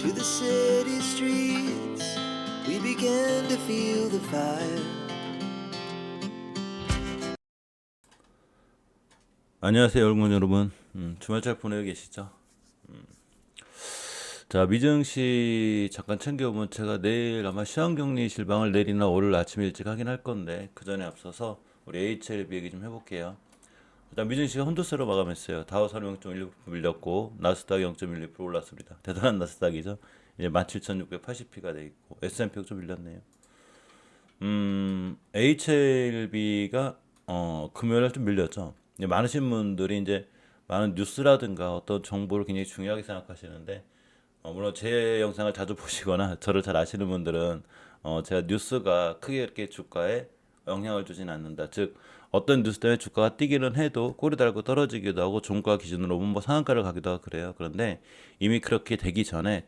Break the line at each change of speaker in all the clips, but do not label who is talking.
To the city streets, we began to feel the fire.
안녕하세요, 여러분. 주말 잘 보내고 계시죠? 자, 미정씨 잠깐 챙겨보면 제가 내일 아마 시험격리 실방을 내일이나 월요일 아침 일찍 하긴 할 건데 그 전에 앞서서 우리 HLB 얘기 좀 해볼게요. 일단 미정씨가 혼조세로 마감했어요. 다우선 0.16% 밀렸고 나스닥 0.12% 올랐습니다. 대단한 나스닥이죠. 이제 17,680P가 돼 있고 S&P 좀 밀렸네요. HLB가 금요일에 좀 밀렸죠. 이제 많으신 분들이 이제 많은 뉴스라든가 어떤 정보를 굉장히 중요하게 생각하시는데 물론 제 영상을 자주 보시거나 저를 잘 아시는 분들은 제가 뉴스가 크게 이렇게 주가에 영향을 주진 않는다. 즉 어떤 뉴스 때문에 주가가 뛰기는 해도 꼬리 달고 떨어지기도 하고 종가 기준으로 보면 뭐 상한가를 가기도 하고 그래요. 그런데 이미 그렇게 되기 전에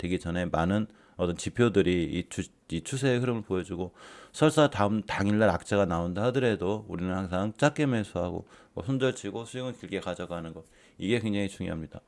많은 어떤 지표들이 이 추세의 흐름을 보여주고 설사 다음 당일날 악재가 나온다 하더라도 우리는 항상 작게 매수하고 뭐 손절치고 수익은 길게 가져가는 것 이게 굉장히 중요합니다.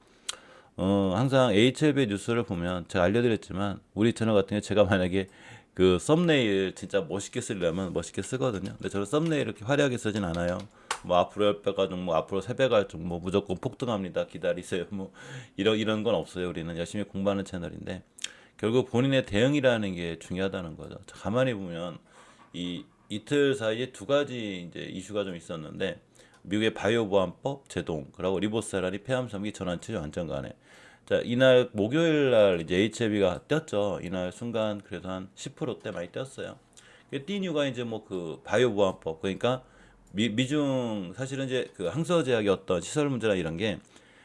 항상 HLB 뉴스를 보면 제가 알려드렸지만 우리 채널 같은 경우 제가 만약에 그 썸네일 진짜 멋있게 쓰려면 멋있게 쓰거든요. 근데 저는 썸네일 이렇게 화려하게 쓰진 않아요. 뭐 앞으로 10배 가중, 뭐 앞으로 3배 가중, 뭐 무조건 폭등합니다. 기다리세요. 뭐 이런 건 없어요. 우리는 열심히 공부하는 채널인데 결국 본인의 대응이라는 게 중요하다는 거죠. 자, 가만히 보면 이 이틀 사이에 두 가지 이제 이슈가 좀 있었는데 미국의 바이오 보안법 제동 그리고 리보세라니 폐암섬기 전환치 완전 가네. 자, 이날 목요일 날 이제 HLB가 떴죠. 이날 순간 그래서 한 10%대 많이 떴어요. 뛴 이유가 이제 뭐 그 바이오 보안법 그러니까 미중 사실은 이제 그 항서제약의 어떤 시설 문제나 이런 게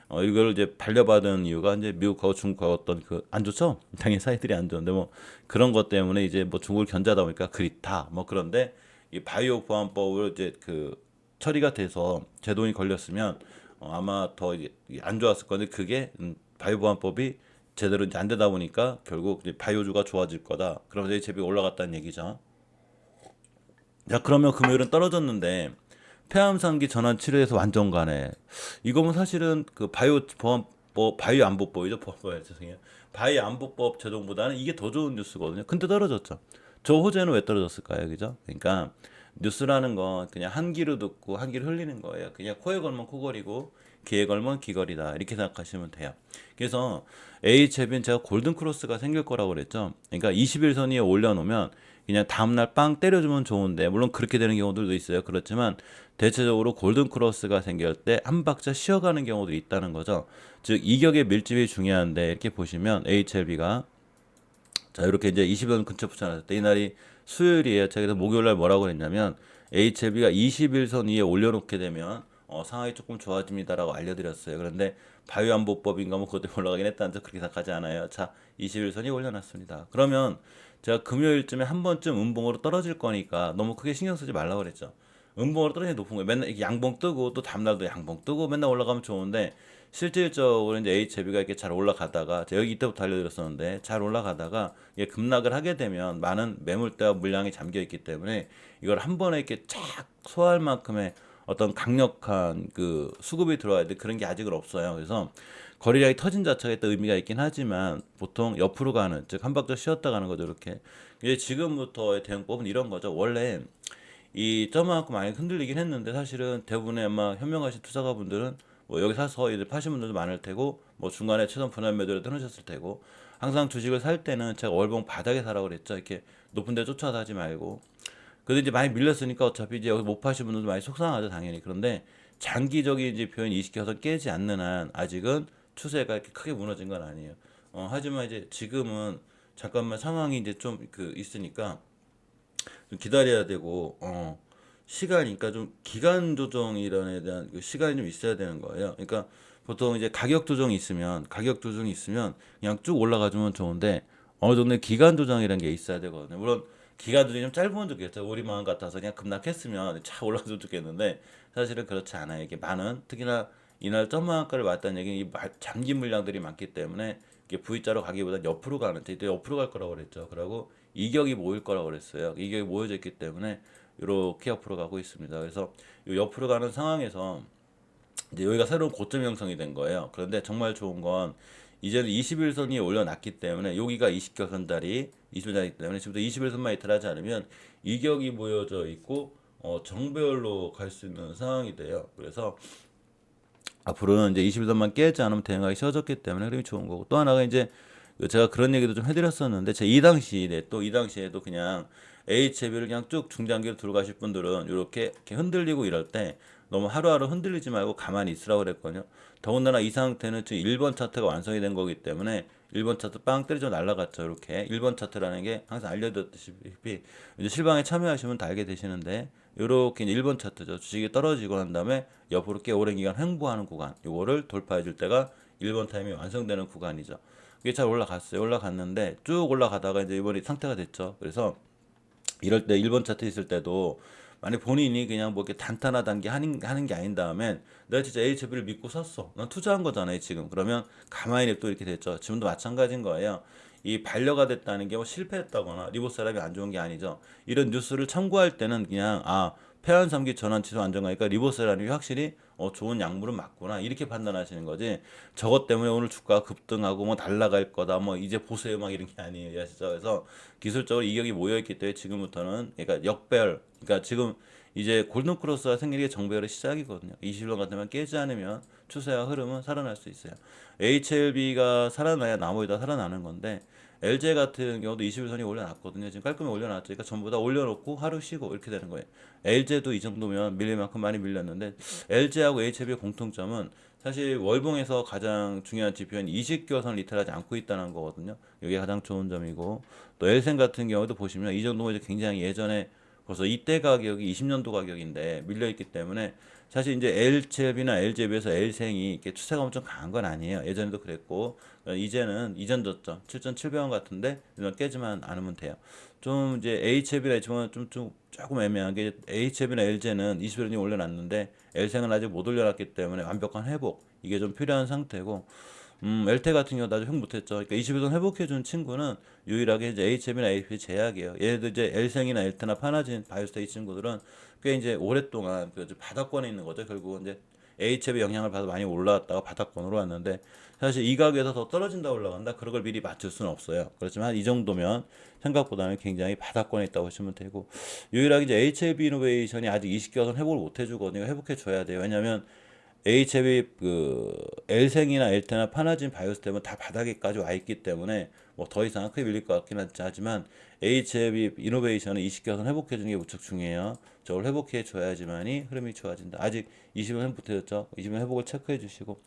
이걸 이제 반려받은 이유가 이제 미국하고 중국하고 어떤 그 안 좋죠? 당연히 사이들이 안 좋은데 뭐 그런 것 때문에 이제 뭐 중국을 견제하다 보니까 그립다. 뭐 그런데 이 바이오 보안법을 이제 그 처리가 돼서 제동이 걸렸으면 아마 더 안 좋았을 건데 그게 바이오 보안법이 제대로 이제 안 되다 보니까 결국 이제 바이오주가 좋아질 거다. 그러면서 이제 제비가 올라갔다는 얘기죠. 자, 그러면 금요일은 떨어졌는데 폐암상기 전환 치료에서 완전 가네. 이거는 사실은 그 바이오 보안 뭐 바이오 안보법이죠. 죄송해요. 바이오 안보법 제동보다는 이게 더 좋은 뉴스거든요. 근데 떨어졌죠. 저 호재는 왜 떨어졌을까요? 그죠? 그러니까 뉴스라는 건 그냥 한 귀로 듣고 한 귀로 흘리는 거예요. 그냥 코에 걸면 코걸이고 귀에 걸면 귀걸이다. 이렇게 생각하시면 돼요. 그래서 HLB는 제가 골든 크로스가 생길 거라고 그랬죠. 그러니까 21선 위에 올려놓으면 그냥 다음날 빵 때려주면 좋은데 물론 그렇게 되는 경우들도 있어요. 그렇지만 대체적으로 골든 크로스가 생길 때 한 박자 쉬어가는 경우도 있다는 거죠. 즉 이격의 밀집이 중요한데 이렇게 보시면 HLB가 자 이렇게 이제 20원 근처 붙여놨을 때 이날이 수요일이에요. 제가 그래서 목요일날 뭐라고 그랬냐면 HLB가 21선 위에 올려놓게 되면 상황이 조금 좋아집니다라고 알려드렸어요. 그런데 바이오안보법인가 뭐 그것 때문에 올라가긴 했다는데 그렇게 생각하지 않아요. 자 21선이 올려놨습니다. 그러면 제가 금요일쯤에 한 번쯤 음봉으로 떨어질 거니까 너무 크게 신경 쓰지 말라고 그랬죠. 음봉으로 떨어지는 높은 거예요. 맨날 이렇게 양봉 뜨고 또 다음날도 양봉 뜨고 맨날 올라가면 좋은데 실질적으로 이제 HLB가 이렇게 잘 올라가다가 제가 여기 이때부터 알려드렸었는데 잘 올라가다가 이게 급락을 하게 되면 많은 매물대와 물량이 잠겨 있기 때문에 이걸 한 번에 이렇게 착 소화할 만큼의 어떤 강력한 그 수급이 들어와야 돼 그런 게 아직은 없어요. 그래서 거래량이 터진 자체가 있다 의미가 있긴 하지만 보통 옆으로 가는 즉 한 박자 쉬었다 가는 거죠 이렇게. 이제 지금부터의 대응법은 이런 거죠. 원래 이 점만큼 많이 흔들리긴 했는데 사실은 대부분의 아마 현명하신 투자가분들은 뭐 여기 사서 이제 파신 분들도 많을 테고 뭐 중간에 최선 분할 매도를 끊으셨을 테고 항상 주식을 살 때는 제가 월봉 바닥에 사라고 그랬죠. 이렇게 높은 데 쫓아서 하지 말고 근데 이제 많이 밀렸으니까 어차피 이제 여기 못 파신 분들도 많이 속상하죠 당연히. 그런데 장기적인 이제 표현 이식해서 깨지 않는 한 아직은 추세가 이렇게 크게 무너진 건 아니에요. 하지만 이제 지금은 잠깐만 상황이 이제 좀 그 있으니까 좀 기다려야 되고 시간이 그러니까 좀 기간 조정이라는 데 대한 그 시간이 좀 있어야 되는 거예요. 그러니까 보통 이제 가격 조정이 있으면 그냥 쭉 올라가주면 좋은데 어느 정도의 기간 조정이라는 게 있어야 되거든요. 물론 기간 조정이 좀 짧으면 좋겠죠. 우리 마음 같아서 그냥 급락했으면 차 올라가도 좋겠는데 사실은 그렇지 않아요. 이게 많은 특히나 이날 점망가를 맞다는 얘기는 이 잠긴 물량들이 많기 때문에 이게 V자로 가기보다 옆으로 가는 데 옆으로 갈 거라고 그랬죠. 그리고 이격이 모일 거라고 그랬어요. 이격이 모여져 있기 때문에 이렇게 옆으로 가고 있습니다. 그래서 이 옆으로 가는 상황에서 이제 여기가 새로운 고점 형성이 된 거예요. 그런데 정말 좋은 건 이제는 21선이 올려놨기 때문에 여기가 20결선 자리, 20자리이기 때문에 지금부터 21선만 이탈하지 않으면 이격이 모여져 있고 정배열로 갈 수 있는 상황이 돼요. 그래서 앞으로는 이제 21선만 깨지 않으면 대응하기 쉬워졌기 때문에 흐름이 좋은 거고 또 하나가 이제 제가 그런 얘기도 좀 해드렸었는데 제 이 당시에 또 이 당시에도 그냥 HB를 그냥 쭉 중장기로 들고 가실 분들은 이렇게 흔들리고 이럴 때 너무 하루하루 흔들리지 말고 가만히 있으라고 그랬거든요. 더군다나 이 상태는 지금 1번 차트가 완성이 된 거기 때문에 1번 차트 빵 때리죠 날라갔죠. 이렇게 1번 차트라는 게 항상 알려드렸듯이 이제 실방에 참여하시면 다 알게 되시는데 이렇게 1번 차트죠. 주식이 떨어지고 난 다음에 옆으로 꽤 오랜 기간 횡보하는 구간 요거를 돌파해 줄 때가 1번 타임이 완성되는 구간이죠. 이게 잘 올라갔어요. 올라갔는데 쭉 올라가다가 이제 이번에 상태가 됐죠. 그래서 이럴 때 1번 차트 있을 때도 만약 본인이 그냥 뭐 이렇게 단타나단 게 하는 게 아닌 다음엔 내가 진짜 HB를 믿고 샀어. 난 투자한 거잖아요, 지금. 그러면 가만히 또 이렇게 됐죠. 지금도 마찬가지인 거예요. 이 반려가 됐다는 게 뭐 실패했다거나 리버세랍이 안 좋은 게 아니죠. 이런 뉴스를 참고할 때는 그냥 폐한 삼기 전환 취소 안정화니까 리버세랍이 확실히 좋은 약물은 맞구나 이렇게 판단하시는 거지. 저것 때문에 오늘 주가가 급등하고 뭐 날라갈 거다 뭐 이제 보세요 막 이런 게 아니에요. 아시죠? 그래서 기술적으로 이격이 모여 있기 때문에 지금부터는 그러니까 역배열 그러니까 지금 이제 골든크로스가 생기는 게 정배열의 시작이거든요. 20년 같으면 깨지 않으면 추세와 흐름은 살아날 수 있어요. HLB가 살아나야 나머지 다 살아나는 건데 LG 같은 경우도 21선이 올려놨거든요. 지금 깔끔히 올려놨으니까 전부 다 올려놓고 하루 쉬고 이렇게 되는 거예요. LG도 이 정도면 밀릴 만큼 많이 밀렸는데 LG하고 HLB의 공통점은 사실 월봉에서 가장 중요한 지표인 이식교선을 이탈하지 않고 있다는 거거든요. 이게 가장 좋은 점이고 또 엘센 같은 경우도 보시면 이 정도면 이제 굉장히 예전에 벌써 이때 가격이 20년도 가격인데 밀려있기 때문에 사실 이제 LCLB나 LG에 비해서 L생이 이렇게 추세가 엄청 강한 건 아니에요. 예전에도 그랬고 이제는 이전 저점 7,700원 같은데 이런 깨지만 않으면 돼요. 좀 이제 HLB나 H는 좀 조금 애매한 게 HLB나 LG는 21원이 올려놨는데 L생은 아직 못 올려놨기 때문에 완벽한 회복 이게 좀 필요한 상태고 엘테 같은 경우 나도 획 못했죠. 그러니까 21선 회복해준 친구는 유일하게 이제 HM이나 AP 제약이에요. 얘네들 이제 엘생이나 엘테나 파나진, 바이오스타 이 친구들은 꽤 이제 오랫동안 그 바닥권에 있는 거죠. 결국은 이제 HM의 영향을 받아 많이 올라왔다가 바닥권으로 왔는데 사실 이 가격에서 더 떨어진다 올라간다 그런 걸 미리 맞출 수는 없어요. 그렇지만 이 정도면 생각보다는 굉장히 바닥권에 있다고 보시면 되고 유일하게 이제 HLB 이노베이션이 아직 20개월선 회복을 못 해주거든요. 회복해 줘야 돼요. 왜냐하면 HLB 그 엘생이나 엘테나 파나진 바이오스템은 다 바닥에까지 와 있기 때문에 뭐 더 이상 크게 밀릴 것 같긴 하지만 HLB 이노베이션은 20개선 회복해 주는 게 무척 중요해요. 저걸 회복해 줘야지만이 흐름이 좋아진다. 아직 20은 못해줬죠. 20은 회복을 체크해 주시고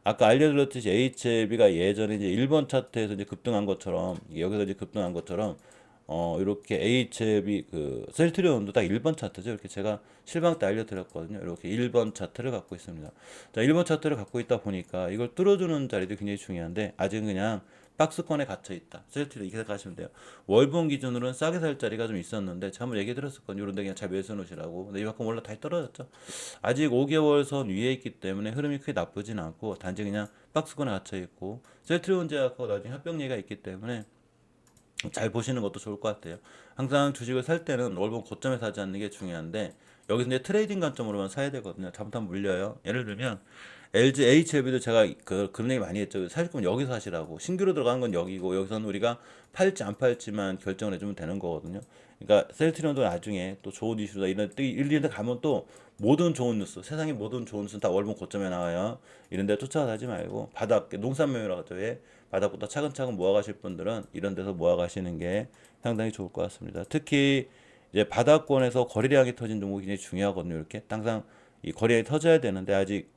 아까 알려드렸듯이 HLB가 예전에 이제 1번 차트에서 이제 급등한 것처럼 여기서 이제 급등한 것처럼 이렇게 HLB 그 셀트리온도 딱 1번 차트죠. 이렇게 제가 실방 때 알려드렸거든요. 이렇게 1번 차트를 갖고 있습니다. 자, 1번 차트를 갖고 있다 보니까 이걸 뚫어주는 자리도 굉장히 중요한데 아직은 그냥 박스권에 갇혀 있다. 셀트리온 이렇게 생각하시면 돼요. 월봉 기준으로는 싸게 살 자리가 좀 있었는데 제가 한번 얘기 드렸었거든요. 이런 데 그냥 잘 매수해 놓으시라고. 근데 이만큼 올라 다시 떨어졌죠. 아직 5개월 선 위에 있기 때문에 흐름이 크게 나쁘진 않고 단지 그냥 박스권에 갇혀 있고 셀트리온 제약하고 나중에 합병 얘기가 있기 때문에 잘 보시는 것도 좋을 것 같아요. 항상 주식을 살 때는 월봉 고점에 사지 않는 게 중요한데 여기서 이제 트레이딩 관점으로만 사야 되거든요. 잘못하면 물려요. 예를 들면 LG HLB도 제가 그런 얘기 많이 했죠. 사실 거면 여기서 하시라고. 신규로 들어가는 건 여기고 여기서는 우리가 팔지 안 팔지만 결정을 해주면 되는 거거든요. 그러니까 셀트리온도 나중에 또 좋은 이슈다 이런 데 가면 또 모든 좋은 뉴스 세상의 모든 좋은 뉴스는 다 월봉 고점에 나와요. 이런 데 쫓아가지 말고 바닥 농산매매라고 하죠. 왜? 바닥부터 차근차근 모아가실 분들은 이런 데서 모아가시는 게 상당히 좋을 것 같습니다. 특히 이제 바닥권에서 거래량이 터진 종목이 굉장히 중요하거든요. 이렇게 항상 이 거래량이 터져야 되는데 아직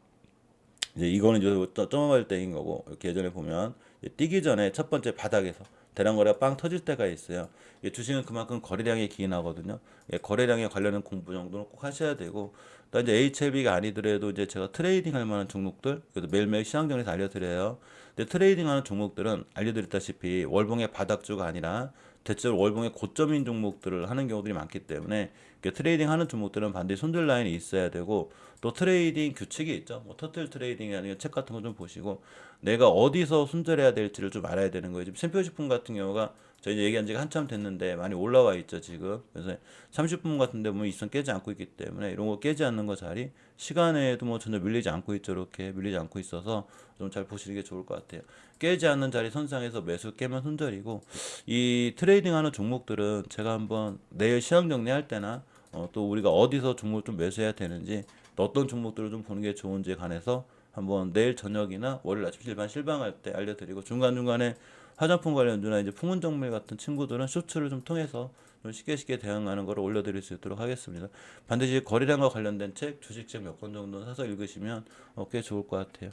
이제 이거는 이제 점화할 때인 거고 이렇게 예전에 보면 뛰기 전에 첫 번째 바닥에서 대량 거래가 빵 터질 때가 있어요. 주식은 그만큼 거래량이 기인하거든요. 거래량에 관련된 공부 정도는 꼭 하셔야 되고 또 이제 HLB가 아니더라도 이제 제가 트레이딩 할 만한 종목들 그래도 매일매일 시장 정리해서 알려드려요. 근데 트레이딩 하는 종목들은 알려드렸다시피 월봉의 바닥주가 아니라 대체로 월봉의 고점인 종목들을 하는 경우들이 많기 때문에 트레이딩 하는 종목들은 반드시 손절 라인이 있어야 되고 또 트레이딩 규칙이 있죠. 뭐 터틀 트레이딩이 아니라 책 같은 거 좀 보시고 내가 어디서 손절해야 될지를 좀 알아야 되는 거예요. 지금 챔피언식품 같은 경우가 저희 이제 얘기한 지가 한참 됐는데 많이 올라와 있죠 지금. 그래서 30분 같은데 뭐 이선 깨지 않고 있기 때문에 이런 거 깨지 않는 거 자리 시간에도 뭐 전혀 밀리지 않고 있죠. 이렇게 밀리지 않고 있어서 좀 잘 보시는 게 좋을 것 같아요. 깨지 않는 자리 선상에서 매수 깨면 손절이고, 이 트레이딩하는 종목들은 제가 한번 내일 시황 정리할 때나 또 우리가 어디서 종목을 좀 매수해야 되는지, 또 어떤 종목들을 좀 보는 게 좋은지에 관해서 한번 내일 저녁이나 월요일 아침 실방할 때 알려드리고, 중간중간에 화장품 관련주나 이제 풍운정밀 같은 친구들은 쇼츠를 좀 통해서 좀 쉽게 대응하는 거를 올려드릴 수 있도록 하겠습니다. 반드시 거래량과 관련된 책, 주식책 몇 권 정도 사서 읽으시면 꽤 좋을 것 같아요.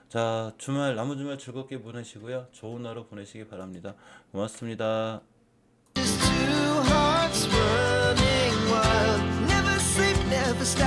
자, 남은 주말 즐겁게 보내시고요. 좋은 하루 보내시기 바랍니다. 고맙습니다.
Just two hearts running wild. Never sleep, never stop.